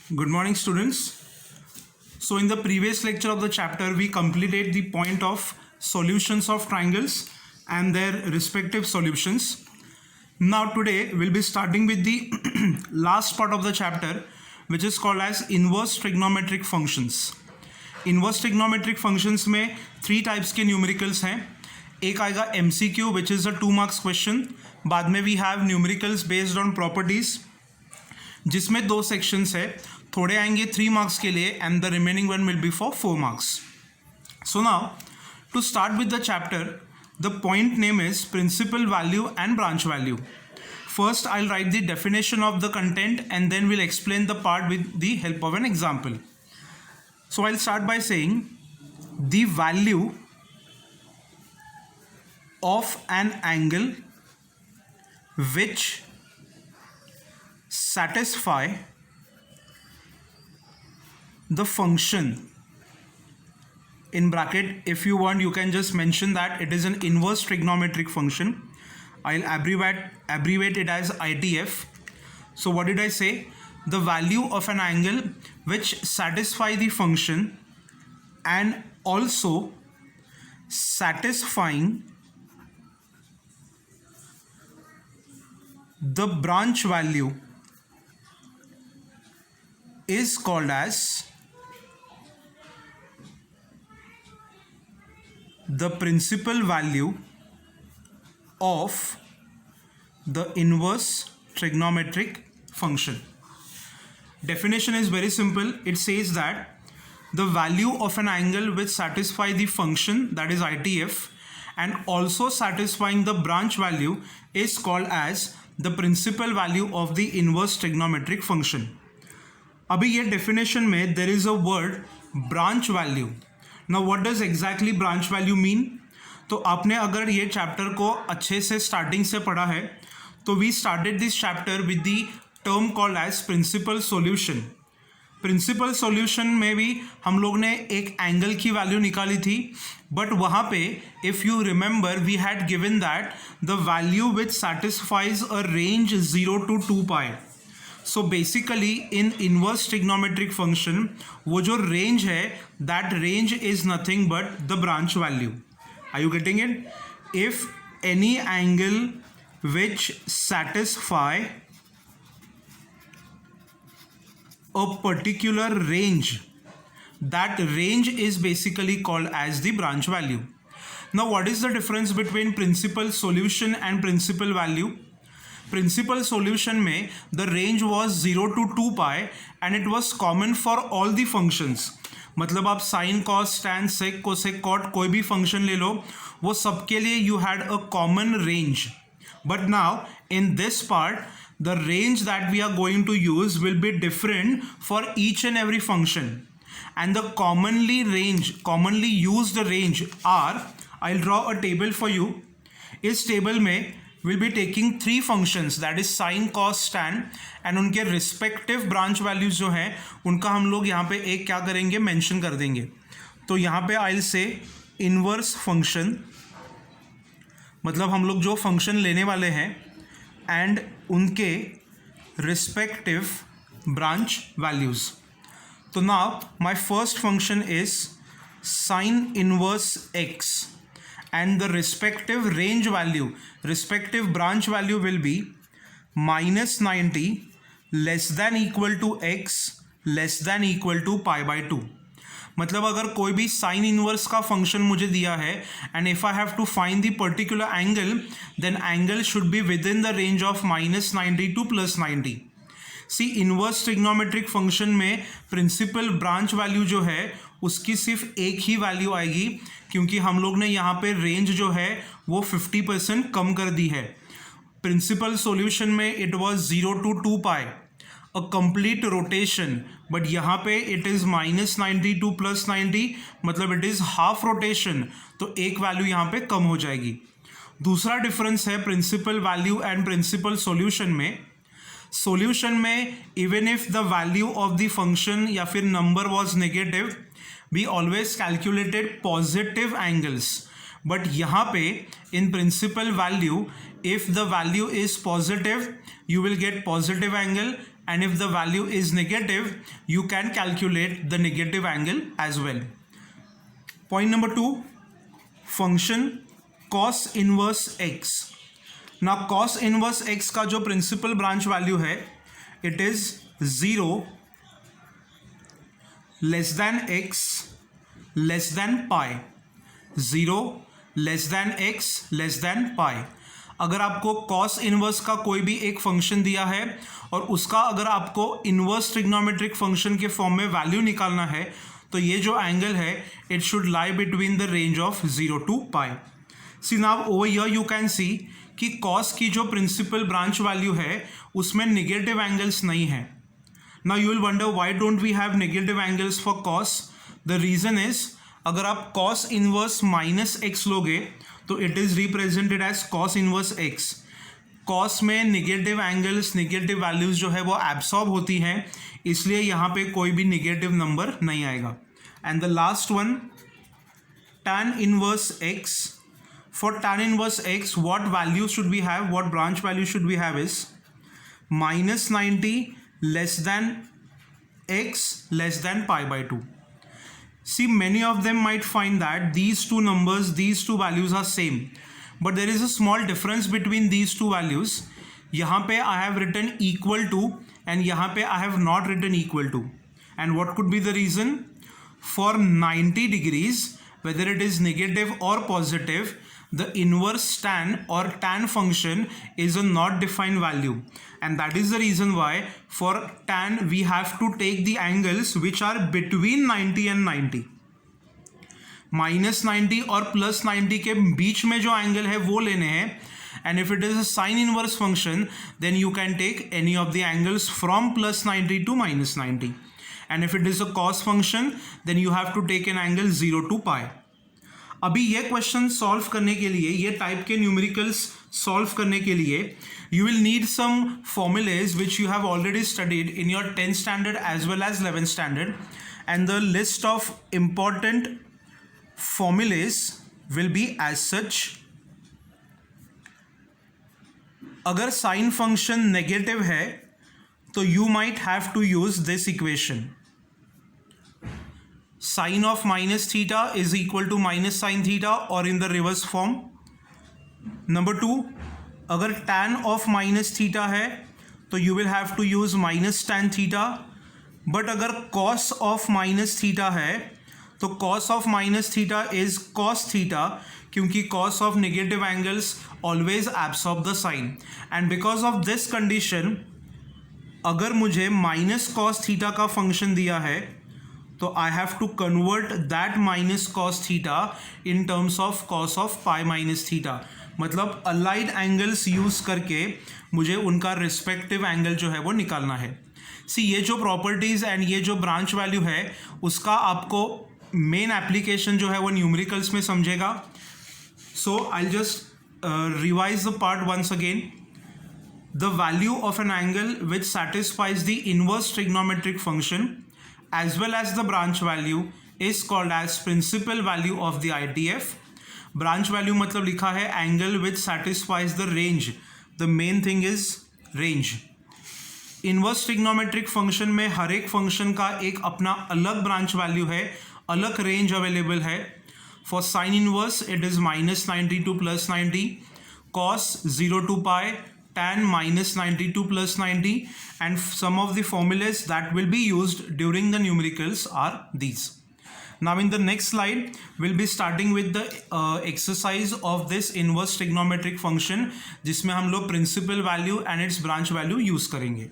Good morning, students. So, in the previous lecture of the chapter, we completed the point of solutions of triangles and their respective solutions. Now, today we'll be starting with the last part of the chapter, which is called as inverse trigonometric functions. Inverse trigonometric functions में three types के numericals हैं. एक आएगा MCQ, which is a 2 marks question. बाद में we have numericals based on properties, जिसमें दो sections है. थोड़े आएंगे 3 marks के लिए and the remaining one will be for 4 marks. So now to start with the chapter, the point name is principal value and branch value. First, I'll write the definition of the content and then we'll explain the part with the help of an example. So I'll start by saying the value of an angle which satisfy the function, in bracket, if you want you can just mention that it is an inverse trigonometric function. I'll abbreviate it as ITF. So what did I say? The value of an angle which satisfy the function and also satisfying the branch value is called as the principal value of the inverse trigonometric function. Definition is very simple. It says that the value of an angle which satisfy the function, that is ITF, and also satisfying the branch value is called as the principal value of the inverse trigonometric function. अभी ये definition में there is a word branch value. Now what does exactly branch value mean? तो आपने अगर ये chapter को अच्छे से स्टार्टिंग से पढ़ा है तो we started this chapter with the term called as principal solution. Principal solution में भी हम लोग ने एक एंगल की वैल्यू निकाली थी, बट वहाँ पे if you remember we had given that the value which satisfies a range 0 to 2 pi. So basically in inverse trigonometric function वो जो रेंज है that range is nothing but the branch value. Are you getting it? If any angle which satisfy a particular range, that range is basically called as the branch value. Now what is the difference between principal solution and principal value? Principal solution में the range was 0 to 2 pi and it was common for all the functions. मतलब आप sine cos tan sec cosec cot कोई भी function ले लो, वो सबके लिए you had a common range. But now in this part the range that we are going to use will be different for each and every function and the commonly used range are, I will draw a table for you. इस table में will be taking 3 functions that is sine cos tan and उनके respective branch values जो हैं उनका हम लोग यहाँ पे एक क्या करेंगे मेंशन कर देंगे. तो यहाँ पे I will say inverse function, मतलब हम लोग जो फंक्शन लेने वाले हैं एंड उनके रिस्पेक्टिव ब्रांच वैल्यूज. तो now my first function is sine inverse x and the respective range value, respective branch value will be minus 90 less than equal to x less than equal to pi by 2. मतलब अगर कोई भी sine inverse का function मुझे दिया है and if I have to find the particular angle then angle should be within the range of minus 90 to plus 90. See inverse trigonometric function में principal branch value जो है उसकी सिर्फ एक ही वैल्यू आएगी, क्योंकि हम लोग ने यहाँ पे रेंज जो है वो 50% कम कर दी है. प्रिंसिपल सॉल्यूशन में it was 0 to 2 pi, a complete rotation, but यहाँ पे it is minus 90 to plus 90, मतलब इट इज़ हाफ रोटेशन, तो एक वैल्यू यहाँ पे कम हो जाएगी. दूसरा डिफरेंस है principal value and principal solution में. सॉल्यूशन में even if the value of the function या फिर number was negative we always calculated positive angles, but यहाँ पे in principal value if the value is positive you will get positive angle and if the value is negative, you can calculate the negative angle as well. Point number 2, function cos inverse x. Now cos inverse x का जो principal branch value है, it is 0 less than x less than pi. 0 less than x less than pi. अगर आपको cos inverse का कोई भी एक function दिया है और उसका अगर आपको इनवर्स ट्रिग्नोमेट्रिक फंक्शन के फॉर्म में वैल्यू निकालना है, तो ये जो एंगल है it should lie between the range of 0 to pi. See now over here you can see कि cos की जो प्रिंसिपल ब्रांच वैल्यू है उसमें नेगेटिव एंगल्स नहीं है. Now you will wonder why don't we have negative angles for cos. The reason is, अगर आप cos inverse minus x लोगे तो it is represented as cos inverse x. cos में negative angles, negative values जो है वो absorb होती हैं, इसलिए यहाँ पे कोई भी नेगेटिव नंबर नहीं आएगा. And the last one, tan inverse x. For tan inverse x, what value should we have, what branch value should we have is minus 90 less than x less than pi by 2. See, many of them might find that these two numbers, these two values are same, but there is a small difference between these two values. यहाँ पे I have written equal to and यहाँ पे I have not written equal to. And what could be the reason? For 90 degrees, whether it is negative or positive, the inverse tan or tan function is a not defined value, and that is the reason why for tan we have to take the angles which are between 90 and 90. -90 और +90 के बीच में जो angle है वो लेने हैं. And if it is a sine inverse function, then you can take any of the angles from +90 to -90. And if it is a cos function, then you have to take an angle 0 to pi. अभी ये question solve करने के लिए, ये type के numericals solve करने के लिए, you will need some formulas which you have already studied in your 10th standard as well as 11th standard, and the list of important formulas will be as such. अगर sine function negative है तो you might have to use this equation. Sine of minus theta is equal to minus sine theta, or in the reverse form. Number 2, अगर tan of minus theta है तो you will have to use minus tan theta. But अगर cos of minus theta है तो cos of minus theta is cos theta, क्योंकि cos of negative angles always absorb the sine. And because of this condition, अगर मुझे minus cos theta का function दिया है तो I have to convert that minus cos theta in terms of cos of pi minus theta. मतलब allied angles use करके मुझे उनका रिस्पेक्टिव एंगल जो है वो निकालना है. सी, ये जो प्रॉपर्टीज़ एंड ये जो ब्रांच वैल्यू है उसका आपको मेन एप्लीकेशन जो है वो न्यूमेरिकल्स में समझेगा. So I just revise the part once again. The value of an angle which satisfies the inverse trigonometric function as well as the branch value is called as principal value of the ITF. branch value मतलब लिखा है angle which satisfies the range. the main thing is range. inverse trigonometric function में हर एक function का एक अपना अलग branch value है, अलग range available है. for sin inverse it is -90 to +90, cos 0 to pi, tan -90 to +90, and some of the formulas that will be used during the numericals are these. Now in the next slide we'll be starting with the exercise of this inverse trigonometric function, जिसमें हम लोग principal value and its branch value use करेंगे.